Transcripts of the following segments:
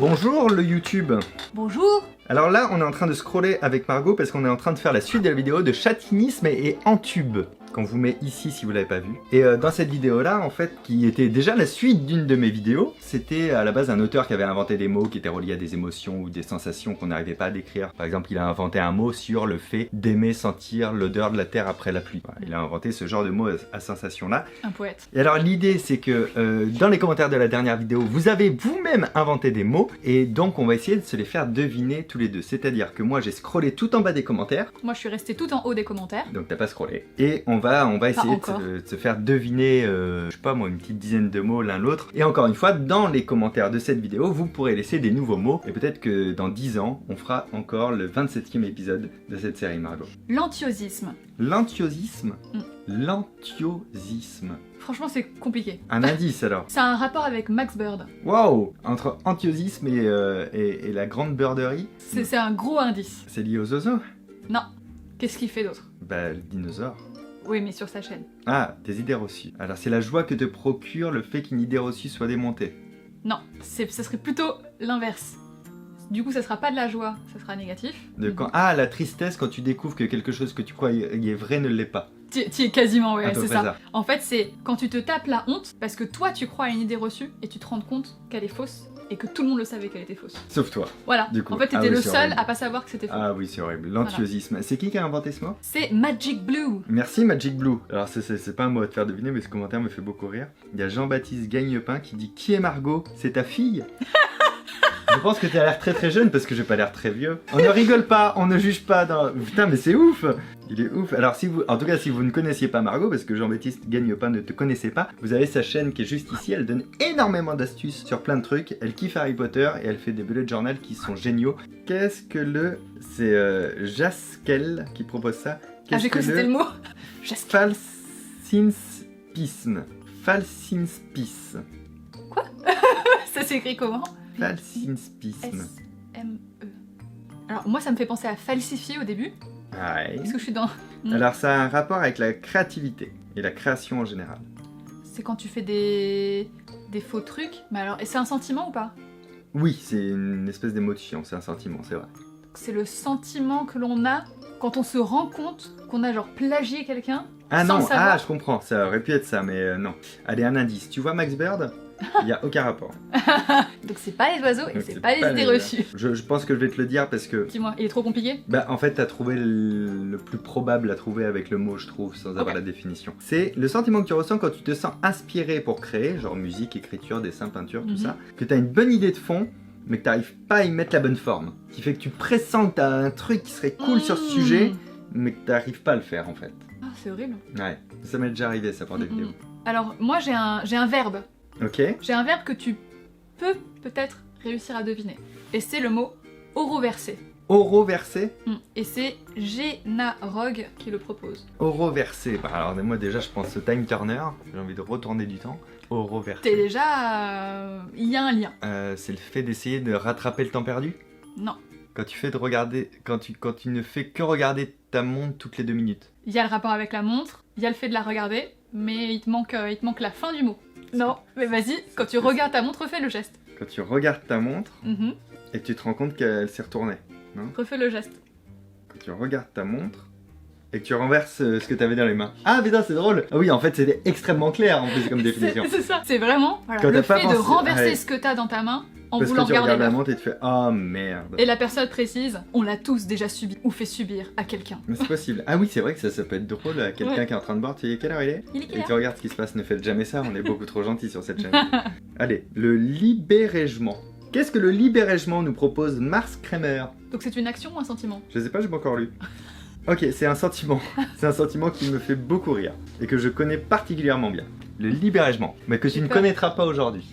Bonjour le YouTube. Bonjour. Alors là, on est en train de scroller avec Margot parce qu'on est en train de faire la suite de la vidéo de chatinisme et Antube, qu'on vous met ici si vous l'avez pas vu. Et dans cette vidéo-là, en fait, qui était déjà la suite d'une de mes vidéos, c'était à la base un auteur qui avait inventé des mots qui étaient reliés à des émotions ou des sensations qu'on n'arrivait pas à décrire. Par exemple, il a inventé un mot sur le fait d'aimer sentir l'odeur de la terre après la pluie. Voilà, il a inventé ce genre de mots à sensation-là. Un poète. Et alors l'idée, c'est que dans les commentaires de la dernière vidéo, vous avez vous-même inventé des mots, et donc on va essayer de se les faire deviner tous les deux. C'est-à-dire que moi, j'ai scrollé tout en bas des commentaires. Moi, je suis restée tout en haut des commentaires. Donc t'as pas scrollé. Et on va essayer de se faire deviner, je sais pas moi, une petite dizaine de mots l'un l'autre. Et encore une fois, dans les commentaires de cette vidéo, vous pourrez laisser des nouveaux mots. Et peut-être que dans 10 ans, on fera encore le 27e épisode de cette série, Margot. L'antiosisme. L'antiosisme. L'antiosisme. Franchement, c'est compliqué. Un indice alors. Ça a un rapport avec Max Bird. Waouh! Entre antiosisme et la grande birderie. C'est un gros indice. C'est lié aux oiseaux? Non. Qu'est-ce qu'il fait d'autre? Bah, le dinosaure. Oui, mais sur sa chaîne. Ah, des idées reçues. Alors c'est la joie que te procure le fait qu'une idée reçue soit démontée. Non, ça serait plutôt l'inverse. Du coup, ça sera pas de la joie, ça sera négatif. Ah, la tristesse quand tu découvres que quelque chose que tu crois y est vrai ne l'est pas. Tu es quasiment, ouais, c'est ça. ça. En fait, c'est quand tu te tapes la honte parce que toi, tu crois à une idée reçue et tu te rends compte qu'elle est fausse et que tout le monde le savait qu'elle était fausse. Sauf toi. Voilà. Du coup. En fait, t'étais le seul à pas savoir que c'était faux. Ah oui, c'est horrible. L'antiosisme. Voilà. C'est qui a inventé ce mot? C'est Magic Blue. Merci Magic Blue. Alors c'est pas un mot à te faire deviner, mais ce commentaire me fait beaucoup rire. Il y a Jean-Baptiste Gagnepin qui dit: qui est Margot? C'est ta fille? Je pense que t'as l'air très très jeune parce que j'ai pas l'air très vieux. On ne rigole pas, on ne juge pas. Putain, mais c'est ouf! Il est ouf. Alors en tout cas, si vous ne connaissiez pas Margot, parce que Jean-Baptiste Gagnepin ne te connaissait pas, vous avez sa chaîne qui est juste ici. Elle donne énormément d'astuces sur plein de trucs. Elle kiffe Harry Potter et elle fait des bullet journal qui sont géniaux. Qu'est-ce que le... C'est Jaskel qui propose ça. Ah, j'ai cru que c'était le mot. Falsinspisme. Falsinspisme. Quoi? Ça s'écrit comment? Falsinspisme. S-M-E. Alors moi ça me fait penser à falsifier au début. Ouais. Parce que je suis dans... Alors ça a un rapport avec la créativité et la création en général. C'est quand tu fais des faux trucs. Mais alors, et c'est un sentiment ou pas? Oui, c'est une espèce d'émotion, c'est un sentiment, c'est vrai. C'est le sentiment que l'on a quand on se rend compte qu'on a genre plagié quelqu'un. Ah non, savoir. ah je comprends, ça aurait pu être ça, mais non. Allez, un indice. Tu vois Max Bird? Il n'y a aucun rapport. Donc c'est pas les oiseaux et c'est pas les idées reçues. Je pense que je vais te le dire parce que... Dis-moi, il est trop compliqué? Bah en fait t'as trouvé le plus probable à trouver avec le mot, je trouve, sans avoir la définition. C'est le sentiment que tu ressens quand tu te sens inspiré pour créer, genre musique, écriture, dessin, peinture, tout ça. Que t'as une bonne idée de fond, mais que t'arrives pas à y mettre la bonne forme. Qui fait que tu pressens que t'as un truc qui serait cool sur ce sujet, mais que t'arrives pas à le faire en fait. Ah, c'est horrible. Ouais, ça m'est déjà arrivé ça pour des vidéos. Alors moi j'ai un verbe. Ok. J'ai un verbe que tu peux peut-être réussir à deviner. Et c'est le mot oroverser. Oroverser? Et c'est Gennarog qui le propose. Oroverser. Bah alors moi déjà je pense au Time Turner. J'ai envie de retourner du temps. Oroverser. T'es déjà... Il y a un lien. C'est le fait d'essayer de rattraper le temps perdu? Non. Quand tu fais de regarder... Quand tu ne fais que regarder ta montre toutes les 2 minutes. Il y a le rapport avec la montre, il y a le fait de la regarder, mais il te manque la fin du mot. Non, mais vas-y, quand tu regardes ta montre, refais le geste. Quand tu regardes ta montre et tu te rends compte qu'elle s'est retournée, non? Refais le geste. Quand tu regardes ta montre et que tu renverses ce que t'avais dans les mains. Ah putain, c'est drôle! Ah oui, en fait, c'était extrêmement clair en plus comme définition. C'est ça, c'est vraiment voilà, quand le fait de renverser ouais. Ce que t'as dans ta main en parce voulant que tu regarder regardes la montre et tu fais « Oh merde !» Et la personne précise, on l'a tous déjà subi ou fait subir à quelqu'un. Mais c'est possible. Ah oui, c'est vrai que ça peut être drôle à quelqu'un qui est en train de boire. Tu dis quelle heure il est? Il est quelle et heure? tu regardes ce qui se passe. Ne faites jamais ça, on est beaucoup trop gentils sur cette chaîne. Allez, le libérégement. Qu'est-ce que le libérégement nous propose Mars Kremer? Donc c'est une action ou un sentiment? Je sais pas, j'ai pas encore lu. Ok, c'est un sentiment. C'est un sentiment qui me fait beaucoup rire et que je connais particulièrement bien. Le libérégement, mais que tu ne connaîtras pas aujourd'hui.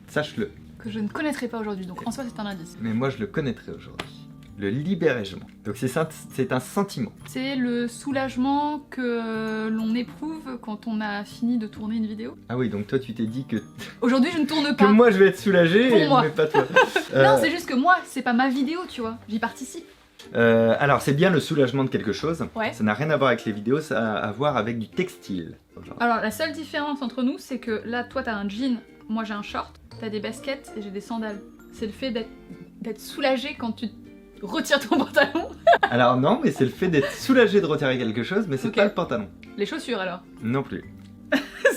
Sache-le. Que je ne connaîtrai pas aujourd'hui, donc en soi c'est un indice. Mais moi je le connaîtrai aujourd'hui. Le libérégement. Donc c'est un sentiment. C'est le soulagement que l'on éprouve quand on a fini de tourner une vidéo. Ah oui, donc toi tu t'es dit que... Aujourd'hui je ne tourne pas. Que moi je vais être soulagé Pour et moi. mais pas toi. Non, c'est juste que moi, c'est pas ma vidéo, tu vois. J'y participe. Alors c'est bien le soulagement de quelque chose. Ouais. Ça n'a rien à voir avec les vidéos, ça a à voir avec du textile. Alors la seule différence entre nous, c'est que là, toi t'as un jean, moi j'ai un short, t'as des baskets et j'ai des sandales. c'est le fait d'être soulagé quand tu retires ton pantalon. Alors non, mais c'est le fait d'être soulagé de retirer quelque chose, mais c'est Ok. pas le pantalon. Les chaussures alors. Non plus.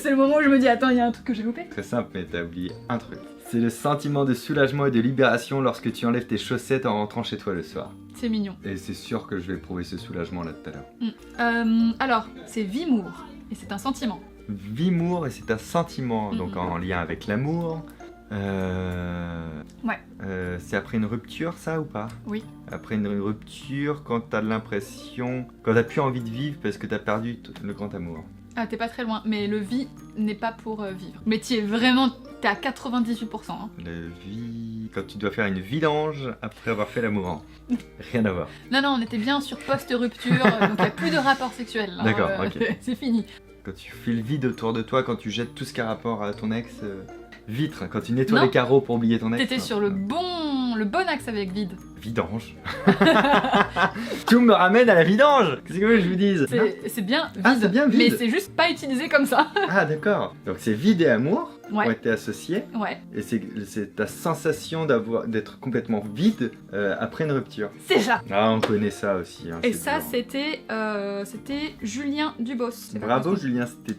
C'est le moment où je me dis attends, il y a un truc que j'ai loupé. Très simple, mais t'as oublié un truc. C'est le sentiment de soulagement et de libération lorsque tu enlèves tes chaussettes en rentrant chez toi le soir. C'est mignon. Et c'est sûr que je vais éprouver ce soulagement là tout à l'heure. Alors, c'est Vimour et c'est un sentiment. Vimour, et c'est un sentiment, donc Mhm. en lien avec l'amour. Ouais. C'est après une rupture, ça ou pas? Oui. Après une rupture, quand t'as l'impression, quand t'as plus envie de vivre parce que t'as perdu le grand amour. Ah, t'es pas très loin, mais le vie n'est pas pour vivre. Mais t'es à 98%. Hein. La vie, quand tu dois faire une vidange après avoir fait l'amour. Rien à voir. Non, on était bien sur post-rupture, donc il n'y a plus de rapport sexuel. Hein, D'accord, ok. C'est fini. Quand tu fais le vide autour de toi, quand tu jettes tout ce qui a rapport à ton ex, vitre, quand tu nettoies Non. les carreaux pour oublier ton ex. T'étais sur le bon axe avec vide. Vidange. Tout me ramène à la vidange. Qu'est-ce que vous voulez que je vous dise? Non. C'est bien vide, Ah, c'est bien vide. mais c'est juste pas utilisé comme ça. Ah d'accord. Donc c'est vide et amour ont Ouais, été associés. ouais, Et c'est ta sensation d'être complètement vide après une rupture. c'est ça. Ah, on connaît ça aussi. Hein, Et c'est ça, dur. c'était Julien Dubos. C'est pas Bravo possible. Julien, c'était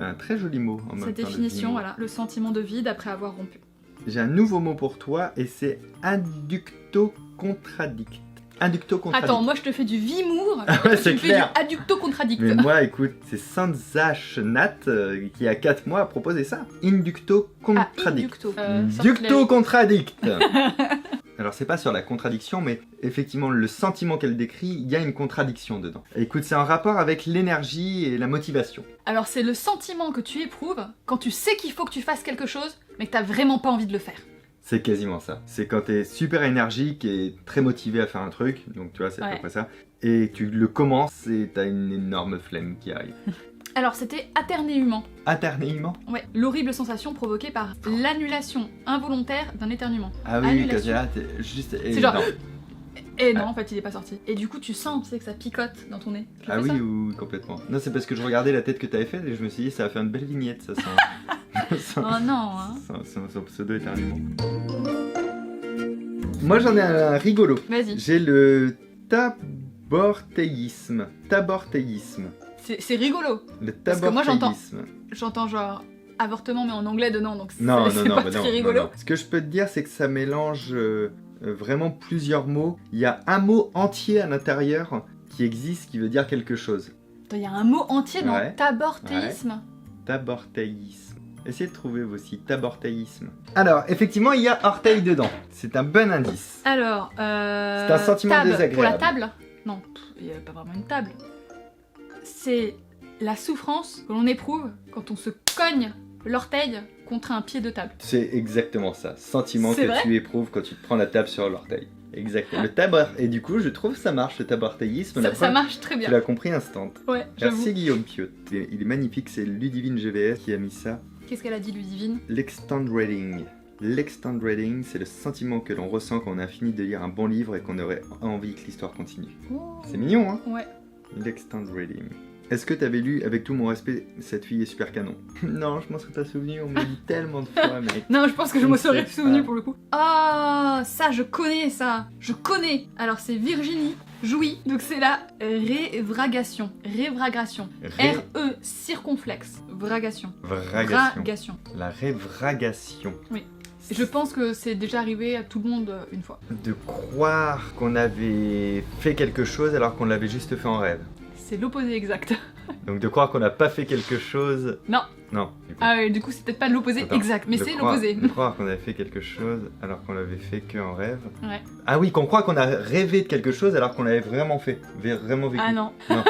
un très joli mot. En même Cette temps, le définition, vide. voilà, le sentiment de vide après avoir rompu. J'ai un nouveau mot pour toi et c'est inducto-contradict. Inducto-contradict. Attends, moi je te fais du vimour, Ah ouais, et c'est tu me fais clair. du adducto-contradict. Mais moi, écoute, c'est Sanzach Nat qui a 4 mois a proposé ça. Inducto-contradict. Inducto. Ducto-contradict. Alors c'est pas sur la contradiction, mais effectivement le sentiment qu'elle décrit, il y a une contradiction dedans. Écoute, c'est en rapport avec l'énergie et la motivation. Alors c'est le sentiment que tu éprouves quand tu sais qu'il faut que tu fasses quelque chose, mais que t'as vraiment pas envie de le faire. C'est quasiment ça. C'est quand t'es super énergique et très motivé à faire un truc, donc tu vois, c'est à peu Ouais. près ça. Et tu le commences et t'as une énorme flemme qui arrive. Alors c'était aternéument. Aternément? Ouais, l'horrible sensation provoquée par l'annulation involontaire d'un éternuement. Ah oui, Annulation. quand t'es là, t'es juste... C'est genre- non. Et non, en fait, il est pas sorti. Et du coup, tu sens, tu sais, que ça picote dans ton nez. Tu Ah fais oui, ça oui, complètement. Non, c'est parce que je regardais la tête que t'avais faite et je me suis dit, ça va faire une belle vignette, ça sent... Oh non, hein. son pseudo-éternuement. Moi, j'en ai un rigolo. Vas-y. J'ai le tabortéisme. Tabortéisme. C'est rigolo. Le Parce que moi, tabortéisme. J'entends genre avortement, mais en anglais dedans, donc c'est Non, non, c'est non, pas bah très non, rigolo. non, non. Ce que je peux te dire, c'est que ça mélange vraiment plusieurs mots. Il y a un mot entier à l'intérieur qui existe, qui veut dire quelque chose. Attends, il y a un mot entier dans Ouais. tabortéisme. Tabortéisme. Essayez de trouver vous aussi, tabortéisme. Alors, effectivement, il y a orteil dedans. C'est un bon indice. Alors, C'est un sentiment table. désagréable. Pour la table Non, il n'y a pas vraiment une table. C'est la souffrance que l'on éprouve quand on se cogne l'orteil contre un pied de table. C'est exactement ça. Sentiment C'est que vrai tu éprouves quand tu te prends la table sur l'orteil. Exactement. Le tabord. Et du coup, je trouve que ça marche, le tabortéisme. La Ça preuve, marche très tu bien. l'as compris instant. Ouais, j'avoue. Merci Guillaume Piot. Il est magnifique, c'est Ludivine GVS qui a mis ça. Qu'est-ce qu'elle a dit, Ludivine? L'extend reading. L'extend reading, c'est le sentiment que l'on ressent quand on a fini de lire un bon livre et qu'on aurait envie que l'histoire continue. Oh. C'est mignon, hein? Ouais. L'extend reading. Est-ce que t'avais lu, avec tout mon respect, Cette fille est super canon? Non, je m'en serais pas souvenu, on me dit tellement de fois, mec. Non, je pense que je Je me ne serais sais souvenu pas. pour le coup. Ah, ça, je connais ça. Je connais. Alors, c'est Virginie Jouy. Donc, c'est la révragation. Révragation. R-E circonflexe. Vragation. Vragation. Vragation. La révragation. Je pense que c'est déjà arrivé à tout le monde une fois. De croire qu'on avait fait quelque chose alors qu'on l'avait juste fait en rêve. C'est l'opposé exact. Donc de croire qu'on n'a pas fait quelque chose... Non. Non. Du coup. Ah oui, du coup, c'est peut-être pas l'opposé Attends, exact, mais de c'est croire- l'opposé. De croire qu'on avait fait quelque chose alors qu'on l'avait fait que en rêve. Ouais. Ah oui, qu'on croit qu'on a rêvé de quelque chose alors qu'on l'avait vraiment fait. Vraiment vécu. Ah non. Non.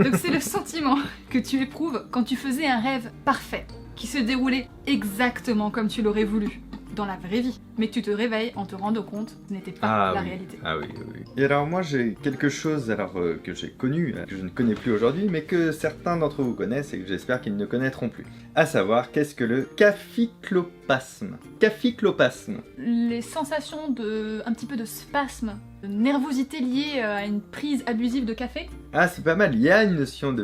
Donc c'est le sentiment que tu éprouves quand tu faisais un rêve parfait, qui se déroulait exactement comme tu l'aurais voulu, dans la vraie vie. Mais que tu te réveilles en te rendant compte que ce n'était pas la oui. réalité. Ah oui, oui, oui. Et alors moi j'ai quelque chose que j'ai connu, que je ne connais plus aujourd'hui, mais que certains d'entre vous connaissent et que j'espère qu'ils ne connaîtront plus. À savoir, qu'est-ce que le cafficlopasme? Cafficlopasme. Les sensations de un petit peu de spasme, de nervosité liée à une prise abusive de café. Ah c'est pas mal, il y a une notion de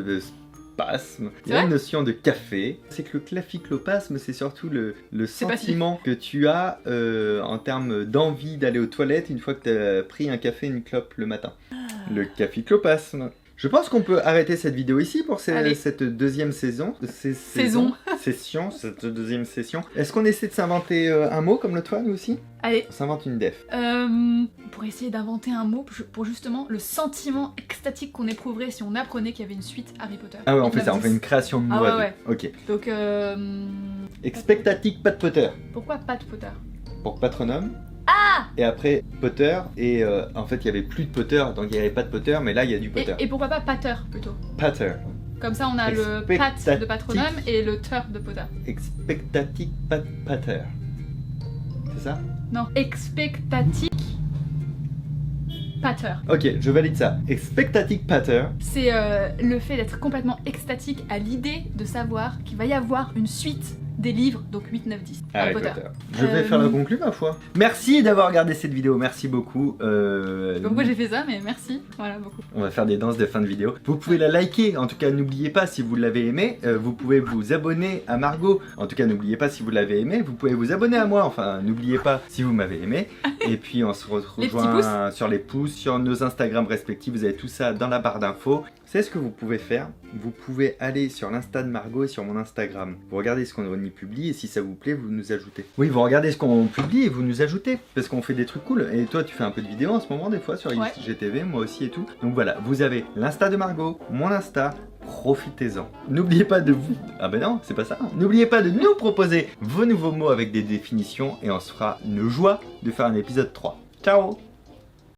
claficlopasme. Il y C'est a vrai une notion de café. C'est que le claficlopasme, c'est surtout le C'est pas sentiment que tu as en termes d'envie d'aller aux toilettes une fois que tu as pris un café et une clope le matin. Le caficlopasme. Je pense qu'on peut arrêter cette vidéo ici pour Allez. cette deuxième saison. Saison. Session, cette deuxième session. Est-ce qu'on essaie de s'inventer un mot comme l'autre fois, nous aussi? Allez, On s'invente une def. pour essayer d'inventer un mot pour justement le sentiment extatique qu'on éprouverait si on apprenait qu'il y avait une suite Harry Potter. Ah ouais, on fait 9, ça, on 10. fait une création de mots. Ah à ouais, deux. Ok. Donc, Expectatique, pas de Potter. pourquoi pas de Potter? Pour patronome. Ah! Et après Potter, et en fait il y avait plus de Potter, donc il n'y avait pas de Potter, mais là il y a du Potter. Et pourquoi pas Pater plutôt? Pater. Comme ça, on a le pat de patronome et le ter de Potter. Expectatique, pas de Pater. C'est ça? Non, expectatique Pater. Ok, je valide ça. Expectatique Pater. C'est le fait d'être complètement extatique à l'idée de savoir qu'il va y avoir une suite des livres, donc 8, 9, 10. Harry Potter. Je vais faire la conclue, ma foi. Merci d'avoir regardé cette vidéo, merci beaucoup. Je sais pas pourquoi j'ai fait ça, mais merci. Voilà, beaucoup. On va faire des danses de fin de vidéo. Vous pouvez la liker, en tout cas n'oubliez pas si vous l'avez aimé. Vous pouvez vous abonner à Margot, en tout cas n'oubliez pas si vous l'avez aimé. Vous pouvez vous abonner à moi, enfin n'oubliez pas si vous m'avez aimé. Et puis on se rejoint sur les pouces, sur nos Instagram respectifs. Vous avez tout ça dans la barre d'infos. C'est ce que vous pouvez faire. Vous pouvez aller sur l'Insta de Margot et sur mon Instagram. Vous regardez ce qu'on y publie et si ça vous plaît, vous nous ajoutez. Oui, vous regardez ce qu'on publie et vous nous ajoutez. Parce qu'on fait des trucs cool. Et toi, tu fais un peu de vidéos en ce moment, des fois, sur IGTV, moi aussi et tout. Donc voilà, vous avez l'Insta de Margot, mon Insta. Profitez-en. N'oubliez pas de vous... Ah ben non, c'est pas ça. N'oubliez pas de nous proposer vos nouveaux mots avec des définitions et on se fera une joie de faire un épisode 3. Ciao!